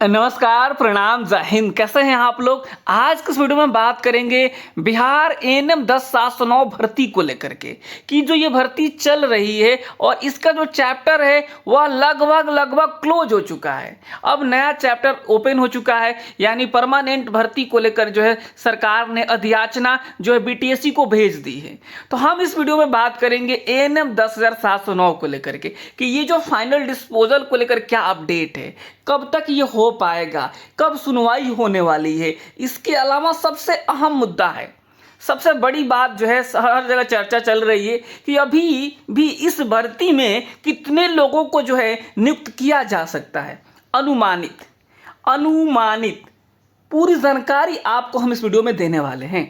नमस्कार, प्रणाम, जय हिंद। कैसे हैं आप लोग। आज के इस वीडियो में बात करेंगे बिहार एएनएम 10/709 भर्ती को लेकर के कि जो ये भर्ती चल रही है और इसका जो चैप्टर है वह लगभग क्लोज हो चुका है। अब नया चैप्टर ओपन हो चुका है, यानी परमानेंट भर्ती को लेकर जो है सरकार ने अधियाचना जो है बीटीएससी को भेज दी है। तो हम इस वीडियो में बात करेंगे एएनएम 10,709 को लेकर के कि ये जो फाइनल डिस्पोजल को लेकर क्या अपडेट है, कब तक ये हो पाएगा, कब सुनवाई होने वाली है। इसके अलावा सबसे अहम मुद्दा है, सबसे बड़ी बात जो है हर जगह चर्चा चल रही है कि अभी भी इस भर्ती में कितने लोगों को जो है नियुक्त किया जा सकता है। अनुमानित पूरी जानकारी आपको हम इस वीडियो में देने वाले हैं,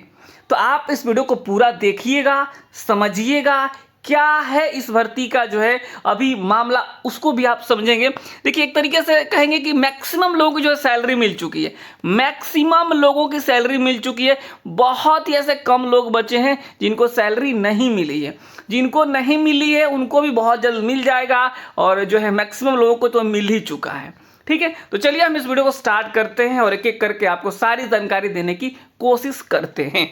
तो आप इस वीडियो को पूरा देखिएगा, समझिएगा क्या है इस भर्ती का जो है अभी मामला, उसको भी आप समझेंगे। देखिए, एक तरीके से कहेंगे कि मैक्सिमम लोगों की जो है सैलरी मिल चुकी है, मैक्सिमम लोगों की सैलरी मिल चुकी है। बहुत ही ऐसे कम लोग बचे हैं जिनको सैलरी नहीं मिली है। जिनको नहीं मिली है उनको भी बहुत जल्द मिल जाएगा, और जो है मैक्सिमम लोगों को तो मिल ही चुका है। ठीक है, तो चलिए हम इस वीडियो को स्टार्ट करते हैं और एक एक करके आपको सारी जानकारी देने की कोशिश करते हैं।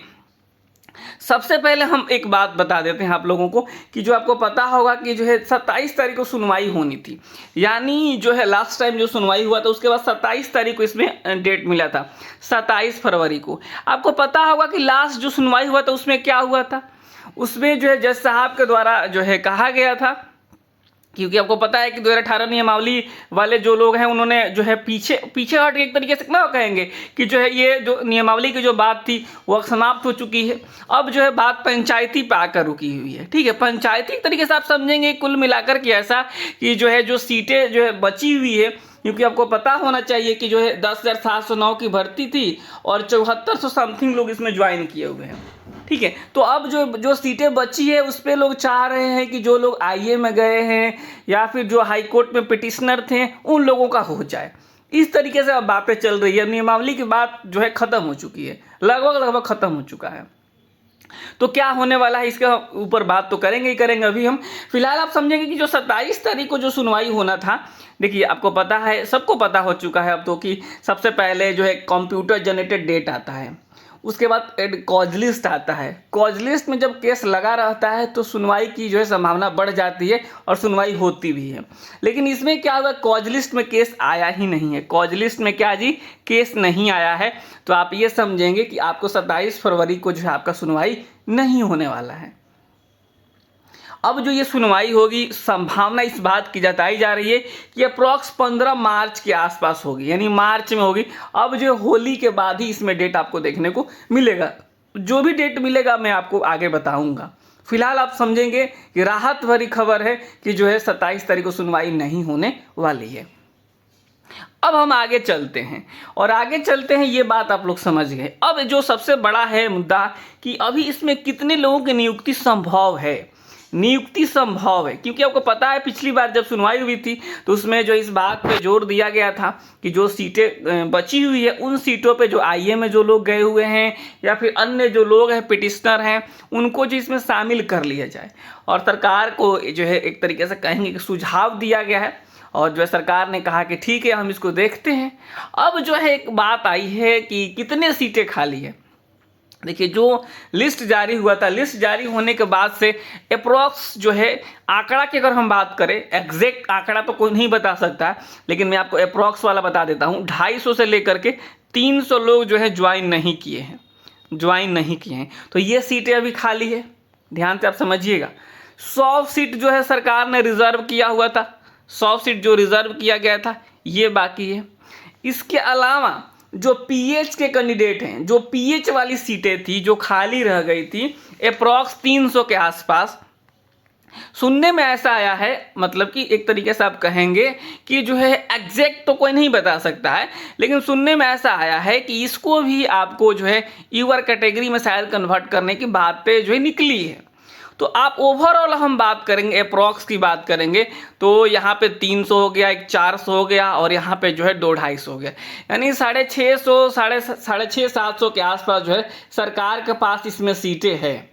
सबसे पहले हम एक बात बता देते हैं आप लोगों को कि जो आपको पता होगा कि जो है 27 तारीख को सुनवाई होनी थी, यानी जो है लास्ट टाइम जो सुनवाई हुआ था उसके बाद 27 तारीख को इसमें डेट मिला था, 27 फरवरी को। आपको पता होगा कि लास्ट जो सुनवाई हुआ था उसमें क्या हुआ था। उसमें जो है जज साहब के द्वारा जो है कहा गया था, क्योंकि आपको पता है कि 2018 नियमावली वाले जो लोग हैं उन्होंने जो है पीछे हट के एक तरीके से ना कहेंगे कि जो है ये जो नियमावली की जो बात थी वो समाप्त हो चुकी है। अब जो है बात पंचायती पे आकर रुकी हुई है। ठीक है, पंचायती एक तरीके से आप समझेंगे कुल मिलाकर के ऐसा कि जो है जो सीटें जो है बची हुई है, क्योंकि आपको पता होना चाहिए कि जो है 10,709 की भर्ती थी और 7400 समथिंग लोग इसमें ज्वाइन किए हुए हैं। ठीक है, तो अब जो सीटें बची है उस पर लोग चाह रहे हैं कि जो लोग आईए में गए हैं या फिर जो हाई कोर्ट में पिटिशनर थे उन लोगों का हो जाए। इस तरीके से अब बातें चल रही है। नियमावली की बात जो है खत्म हो चुकी है, लगभग खत्म हो चुका है। तो क्या होने वाला है इसके ऊपर बात तो करेंगे ही करेंगे। अभी हम फिलहाल आप समझेंगे कि जो 27 तारीख को जो सुनवाई होना था, देखिए आपको पता है, सबको पता हो चुका है अब तो कि सबसे पहले जो है कंप्यूटर जनरेटेड डेट आता है, उसके बाद कॉज लिस्ट आता है। कॉज लिस्ट में जब केस लगा रहता है तो सुनवाई की जो है संभावना बढ़ जाती है और सुनवाई होती भी है। लेकिन इसमें क्या हुआ, कॉज लिस्ट में केस आया ही नहीं है। कॉज लिस्ट में क्या जी, केस नहीं आया है। तो आप ये समझेंगे कि आपको 27 फरवरी को जो है आपका सुनवाई नहीं होने वाला है। अब जो ये सुनवाई होगी, संभावना इस बात की जताई जा रही है कि अप्रॉक्स 15 मार्च के आसपास होगी, यानी मार्च में होगी। अब जो होली के बाद ही इसमें डेट आपको देखने को मिलेगा। जो भी डेट मिलेगा मैं आपको आगे बताऊंगा। फिलहाल आप समझेंगे कि राहत भरी खबर है कि जो है 27 तारीख को सुनवाई नहीं होने वाली है। अब हम आगे चलते हैं और आगे चलते हैं, ये बात आप लोग समझ गए। अब जो सबसे बड़ा है मुद्दा कि अभी इसमें कितने लोगों की नियुक्ति संभव है। नियुक्ति संभव है क्योंकि आपको पता है पिछली बार जब सुनवाई हुई थी तो उसमें जो इस बात पे जोर दिया गया था कि जो सीटें बची हुई है उन सीटों पे जो आईए में जो लोग गए हुए हैं या फिर अन्य जो लोग हैं पिटिशनर हैं उनको जो इसमें शामिल कर लिया जाए। और सरकार को जो है एक तरीके से कहेंगे कि सुझाव दिया गया है और जो है सरकार ने कहा कि ठीक है हम इसको देखते हैं। अब जो है एक बात आई है कि कितने सीटें खाली है। देखिए, जो लिस्ट जारी हुआ था, लिस्ट जारी होने के बाद से अप्रॉक्स जो है आंकड़ा की अगर हम बात करें, एग्जैक्ट आंकड़ा तो कोई नहीं बता सकता, लेकिन मैं आपको अप्रॉक्स वाला बता देता हूँ। 250 से लेकर के 300 लोग जो है ज्वाइन नहीं किए हैं। तो ये सीटें अभी खाली है, ध्यान से आप समझिएगा। 100 सीट जो है सरकार ने रिजर्व किया हुआ था, 100 सीट जो रिजर्व किया गया था ये बाकी है। इसके अलावा जो पीएच के कैंडिडेट हैं, जो पीएच वाली सीटें थी जो खाली रह गई थी, अप्रॉक्स 300 के आसपास सुनने में ऐसा आया है। मतलब कि एक तरीके से आप कहेंगे कि जो है एग्जैक्ट तो कोई नहीं बता सकता है, लेकिन सुनने में ऐसा आया है कि इसको भी आपको जो है यूआर कैटेगरी में शायद कन्वर्ट करने की बातें जो है निकली है। तो आप ओवरऑल हम बात करेंगे, अप्रॉक्स की बात करेंगे तो यहाँ पे 300 हो गया, एक 400 हो गया और यहाँ पे जो है 250 हो गया, यानी 650 700 के आसपास जो है सरकार के पास इसमें सीटें हैं।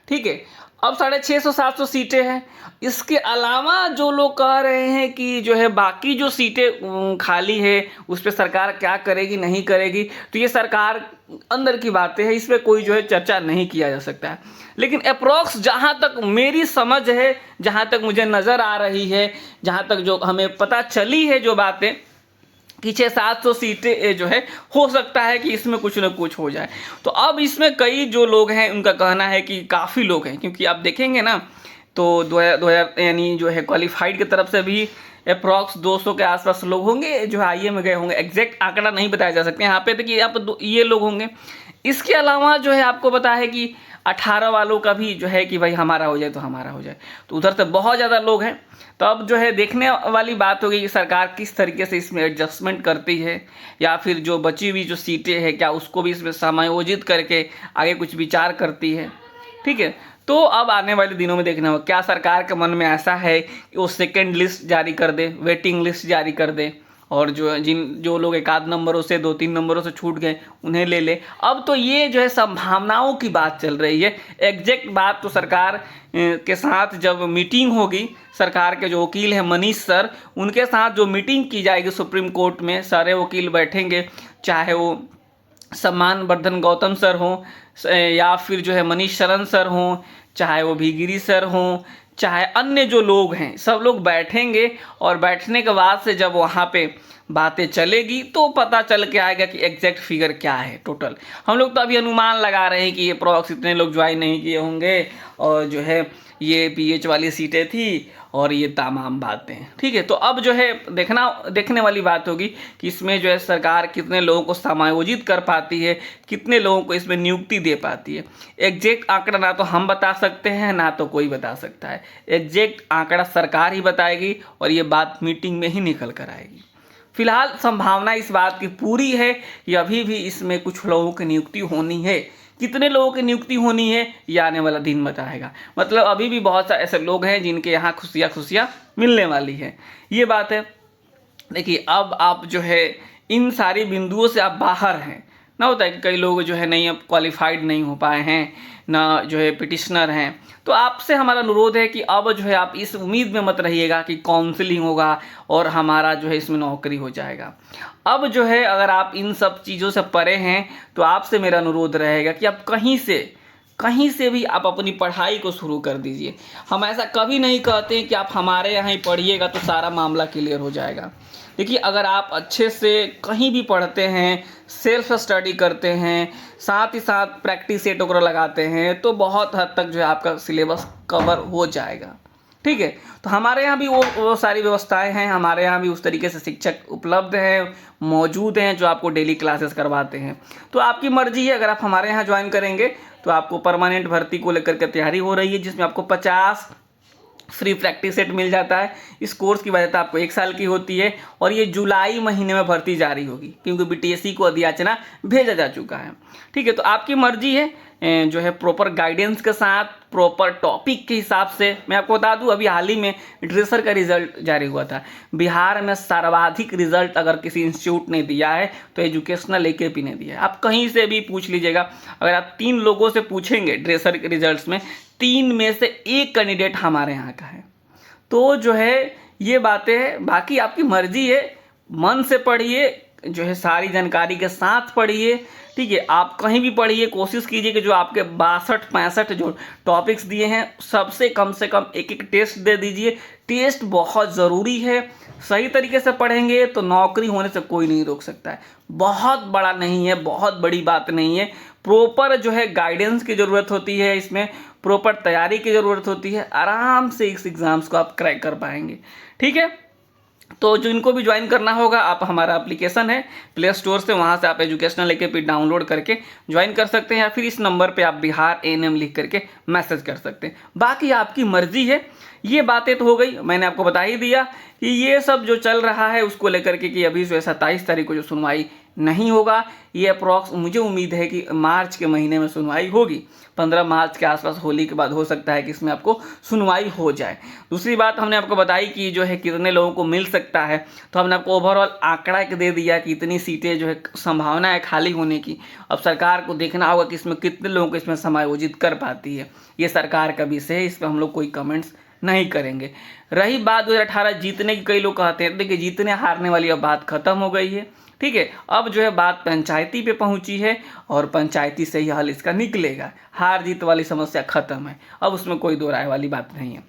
ठीक है, अब 650-700 सीटें हैं। इसके अलावा जो लोग कह रहे हैं कि जो है बाकी जो सीटें खाली है उस पर सरकार क्या करेगी नहीं करेगी, तो ये सरकार अंदर की बातें हैं, इस पर कोई जो है चर्चा नहीं किया जा सकता है। लेकिन अप्रॉक्स जहाँ तक मेरी समझ है, जहाँ तक मुझे नज़र आ रही है, जहाँ तक जो हमें पता चली है जो बातें, कि 600-700 सीटें जो है हो सकता है कि इसमें कुछ ना कुछ हो जाए। तो अब इसमें कई जो लोग हैं उनका कहना है कि काफ़ी लोग हैं, क्योंकि आप देखेंगे ना तो 2000 यानी जो है क्वालिफाइड की तरफ से भी अप्रॉक्स 200 के आसपास लोग होंगे जो आईए में गए होंगे। एग्जैक्ट आंकड़ा नहीं बताया जा सकते यहाँ पे, तो कि यहाँ पर ये लोग होंगे। इसके अलावा जो है आपको पता है कि 18 वालों का भी जो है कि भाई हमारा हो जाए तो हमारा हो जाए, तो उधर से बहुत ज़्यादा लोग हैं। तो अब जो है देखने वाली बात होगी कि सरकार किस तरीके से इसमें एडजस्टमेंट करती है, या फिर जो बची हुई जो सीटें हैं क्या उसको भी इसमें समायोजित करके आगे कुछ विचार करती है। ठीक है, तो अब आने वाले दिनों में देखना होगा क्या सरकार के मन में ऐसा है कि वो सेकेंड लिस्ट जारी कर दे, वेटिंग लिस्ट जारी कर दे, और जो लोग एक आध नंबरों से 2-3 नंबरों से छूट गए उन्हें ले ले। अब तो ये जो है संभावनाओं की बात चल रही है। एग्जैक्ट बात तो सरकार के साथ जब मीटिंग होगी, सरकार के जो वकील हैं मनीष सर, उनके साथ जो मीटिंग की जाएगी सुप्रीम कोर्ट में, सारे वकील बैठेंगे, चाहे वो सम्मान वर्धन गौतम सर हों, या फिर जो है मनीष शरण सर हों, चाहे वो भीगिरी सर हों, चाहे अन्य जो लोग हैं, सब लोग बैठेंगे। और बैठने के बाद से जब वहाँ पे बातें चलेगी तो पता चल के आएगा कि एग्जैक्ट फिगर क्या है टोटल। हम लोग तो अभी अनुमान लगा रहे हैं कि ये अप्रॉक्स इतने लोग ज्वाइन नहीं किए होंगे, और जो है ये पीएच वाली सीटें थी, और ये तमाम बातें। ठीक है, तो अब जो है देखने वाली बात होगी कि इसमें जो है सरकार कितने लोगों को समायोजित कर पाती है, कितने लोगों को इसमें नियुक्ति दे पाती है। एग्जैक्ट आंकड़ा ना तो हम बता सकते हैं, ना तो कोई बता सकता है। एग्जैक्ट आंकड़ा सरकार ही बताएगी, और ये बात मीटिंग में ही निकल कर आएगी। फिलहाल संभावना इस बात की पूरी है कि अभी भी इसमें कुछ लोगों की नियुक्ति होनी है। कितने लोगों की नियुक्ति होनी है ये आने वाला दिन बताएगा। मतलब अभी भी बहुत सारे ऐसे लोग हैं जिनके यहाँ खुशियाँ मिलने वाली है, ये बात है। देखिए, अब आप जो है इन सारी बिंदुओं से आप बाहर हैं ना, होता है कि कई लोग जो है नहीं अब क्वालिफाइड नहीं हो पाए हैं, ना जो है पिटिशनर हैं, तो आपसे हमारा अनुरोध है कि अब जो है आप इस उम्मीद में मत रहिएगा कि काउंसलिंग होगा और हमारा जो है इसमें नौकरी हो जाएगा। अब जो है अगर आप इन सब चीज़ों से परे हैं तो आपसे मेरा अनुरोध रहेगा कि आप कहीं से भी आप अपनी पढ़ाई को शुरू कर दीजिए। हम ऐसा कभी नहीं कहते कि आप हमारे यहाँ ही पढ़िएगा तो सारा मामला क्लियर हो जाएगा। देखिए, अगर आप अच्छे से कहीं भी पढ़ते हैं, सेल्फ स्टडी करते हैं, साथ ही साथ प्रैक्टिस सेट वगैरह लगाते हैं, तो बहुत हद तक जो है आपका सिलेबस कवर हो जाएगा। ठीक है, तो हमारे यहाँ भी वो सारी व्यवस्थाएं हैं, हमारे यहाँ भी उस तरीके से शिक्षक उपलब्ध हैं, मौजूद हैं, जो आपको डेली क्लासेस करवाते हैं। तो आपकी मर्जी है, अगर आप हमारे यहाँ ज्वाइन करेंगे तो आपको परमानेंट भर्ती को लेकर के तैयारी हो रही है, जिसमें आपको 50 फ्री प्रैक्टिस सेट मिल जाता है। इस कोर्स की वैधता आपको 1 साल की होती है, और ये जुलाई महीने में भर्ती जारी होगी, क्योंकि बीटीएससी को अधियाचना भेजा जा चुका है। ठीक है, तो आपकी मर्जी है, जो है प्रॉपर गाइडेंस के साथ, प्रॉपर टॉपिक के हिसाब से। मैं आपको बता दूं, अभी हाल ही में ड्रेसर का रिजल्ट जारी हुआ था। बिहार में सर्वाधिक रिजल्ट अगर किसी इंस्टीट्यूट ने दिया है तो एजुकेशनल एकेपी ने दिया है। आप कहीं से भी पूछ लीजिएगा, अगर आप 3 लोगों से पूछेंगे ड्रेसर के रिजल्ट्स में, 3 में से 1 कैंडिडेट हमारे यहाँ का है। तो जो है ये बातें हैं, बाकी आपकी मर्जी है, मन से पढ़िए, जो है सारी जानकारी के साथ पढ़िए। ठीक है, आप कहीं भी पढ़िए, कोशिश कीजिए कि जो आपके 62-65 जो टॉपिक्स दिए हैं सबसे कम से कम एक टेस्ट दे दीजिए। टेस्ट बहुत ज़रूरी है। सही तरीके से पढ़ेंगे तो नौकरी होने से कोई नहीं रोक सकता है। बहुत बड़ा नहीं है, बहुत बड़ी बात नहीं है। प्रॉपर जो है गाइडेंस की ज़रूरत होती है, इसमें प्रॉपर तैयारी की ज़रूरत होती है। आराम से इस एग्ज़ाम्स को आप क्रैक कर पाएंगे। ठीक है, तो जिनको भी ज्वाइन करना होगा, आप हमारा एप्लीकेशन है प्ले स्टोर से, वहाँ से आप एजुकेशनल एकेपी डाउनलोड करके ज्वाइन कर सकते हैं, या फिर इस नंबर पे आप बिहार एएनएम लिख करके मैसेज कर सकते हैं। बाकी आपकी मर्जी है। ये बातें तो हो गई, मैंने आपको बता ही दिया कि ये सब जो चल रहा है उसको लेकर के कि अभी जो है 27 तारीख को जो सुनवाई नहीं होगा। ये अप्रॉक्स मुझे उम्मीद है कि मार्च के महीने में सुनवाई होगी। 15 मार्च के आसपास होली के बाद हो सकता है कि इसमें आपको सुनवाई हो जाए। दूसरी बात हमने आपको बताई कि जो है कितने लोगों को मिल सकता है, तो हमने आपको ओवरऑल आंकड़ा एक दे दिया कि इतनी सीटें जो है संभावना है खाली होने की। अब सरकार को देखना होगा कि इसमें कितने लोगों को इसमें समायोजित कर पाती है। ये सरकार का विषय है, इस पर हम लोग कोई कमेंट्स नहीं करेंगे। रही बात 2018 जीतने की, कई लोग कहते हैं देखिए जीतने हारने वाली अब बात खत्म हो गई है, ठीक है। अब जो है बात पंचायती पे पहुंची है और पंचायती से ही हल इसका निकलेगा। हार जीत वाली समस्या खत्म है, अब उसमें कोई दो राय वाली बात नहीं है।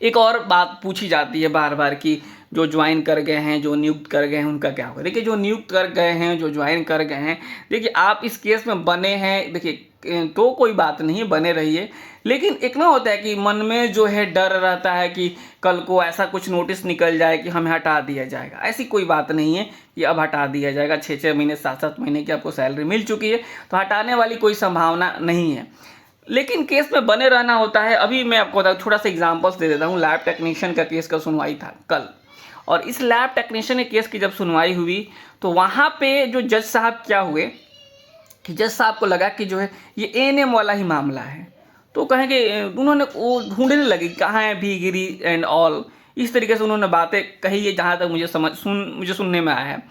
एक और बात पूछी जाती है बार बार कि जो ज्वाइन कर गए हैं, जो नियुक्त कर गए हैं, उनका क्या होगा। देखिए जो नियुक्त कर गए हैं, जो ज्वाइन कर गए हैं, देखिए आप इस केस में बने हैं, देखिए तो कोई बात नहीं है, बने रहिए। लेकिन एक ना होता है कि मन में जो है डर रहता है कि कल को ऐसा कुछ नोटिस निकल जाए कि हमें हटा दिया जाएगा। ऐसी कोई बात नहीं है कि अब हटा दिया जाएगा। 6-6 महीने 7-7 महीने की आपको सैलरी मिल चुकी है, तो हटाने वाली कोई संभावना नहीं है। लेकिन केस में बने रहना होता है। अभी मैं आपको थोड़ा सा एग्जांपल्स दे देता हूँ। लैब टेक्नीशियन का केस का सुनवाई था कल, और इस लैब टेक्नीशियन के केस की जब सुनवाई हुई तो वहाँ पे जो जज साहब क्या हुए कि जज साहब को लगा कि जो है ये एएनएम वाला ही मामला है, तो कहेंगे उन्होंने वो ढूंढने लगे कहाँ है भी गिरी एंड ऑल, इस तरीके से उन्होंने बातें कही है जहाँ तक मुझे सुनने में आया है।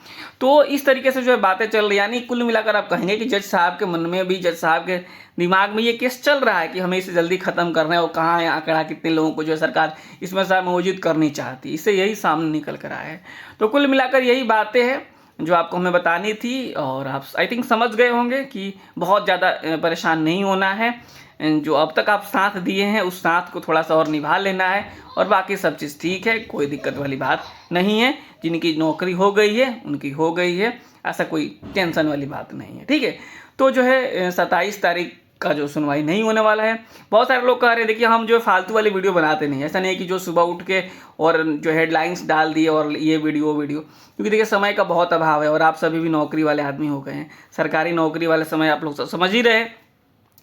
तो इस तरीके से जो है बातें चल रही, यानी कुल मिलाकर आप कहेंगे कि जज साहब के मन में भी, जज साहब के दिमाग में ये केस चल रहा है कि हमें इसे जल्दी खत्म करना है, और कहाँ है आंकड़ा, कितने लोगों को जो है सरकार इसमें समायोजित करनी चाहती है। इससे यही सामने निकल कर आया है। तो कुल मिलाकर यही बातें हैं जो आपको हमें बतानी थी, और आप आई थिंक समझ गए होंगे कि बहुत ज़्यादा परेशान नहीं होना है। जो अब तक आप साथ दिए हैं उस साथ को थोड़ा सा और निभा लेना है, और बाकी सब चीज़ ठीक है, कोई दिक्कत वाली बात नहीं है। जिनकी नौकरी हो गई है उनकी हो गई है, ऐसा कोई टेंशन वाली बात नहीं है, ठीक है। तो जो है 27 तारीख का जो सुनवाई नहीं होने वाला है। बहुत सारे लोग कह रहे हैं देखिए हम जो फालतू वाली वीडियो बनाते नहीं, ऐसा नहीं है कि जो सुबह उठ के और जो हेडलाइंस डाल दिए और ये वीडियो, क्योंकि देखिए समय का बहुत अभाव है और आप सभी भी नौकरी वाले आदमी हो गए हैं। सरकारी नौकरी वाले समय आप लोग समझ ही रहे,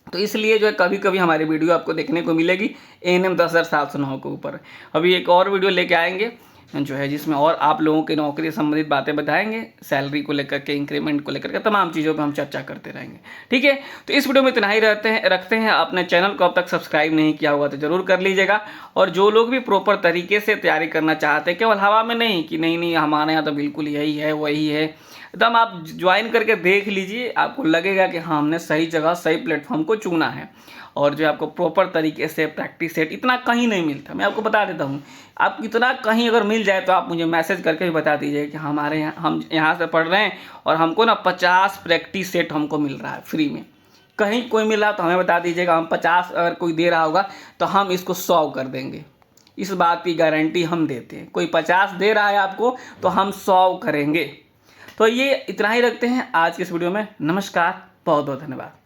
तो इसलिए जो है कभी कभी हमारी वीडियो आपको देखने को मिलेगी एएनएम 10,709 के ऊपर। अभी एक और वीडियो लेके आएंगे जो है जिसमें और आप लोगों की नौकरी से संबंधित बातें बताएंगे, सैलरी को लेकर के, इंक्रीमेंट को लेकर के, तमाम चीज़ों पे हम चर्चा करते रहेंगे, ठीक है। तो इस वीडियो में इतना ही रखते हैं। अपने चैनल को अब तक सब्सक्राइब नहीं किया हुआ तो जरूर कर लीजिएगा, और जो लोग भी प्रॉपर तरीके से तैयारी करना चाहते हैं, केवल हवा में नहीं कि नहीं हमारे यहाँ तो बिल्कुल यही है वही है, एकदम आप ज्वाइन करके देख लीजिए, आपको लगेगा कि हाँ हमने सही जगह सही प्लेटफॉर्म को चुना है। और जो आपको प्रॉपर तरीके से प्रैक्टिस सेट इतना कहीं नहीं मिलता, मैं आपको बता देता हूँ। आप इतना कहीं अगर मिल जाए तो आप मुझे मैसेज करके भी बता दीजिए कि हमारे यहाँ, हम यहाँ से पढ़ रहे हैं और हमको ना 50 प्रैक्टिस सेट हमको मिल रहा है फ्री में। कहीं कोई मिल रहा तो हमें बता दीजिएगा, हम 50 अगर कोई दे रहा होगा तो हम इसको 100 कर देंगे। इस बात की गारंटी हम देते हैं। कोई 50 दे रहा है आपको तो हम 100 करेंगे। तो ये इतना ही रखते हैं आज की इस वीडियो में। नमस्कार, बहुत बहुत धन्यवाद।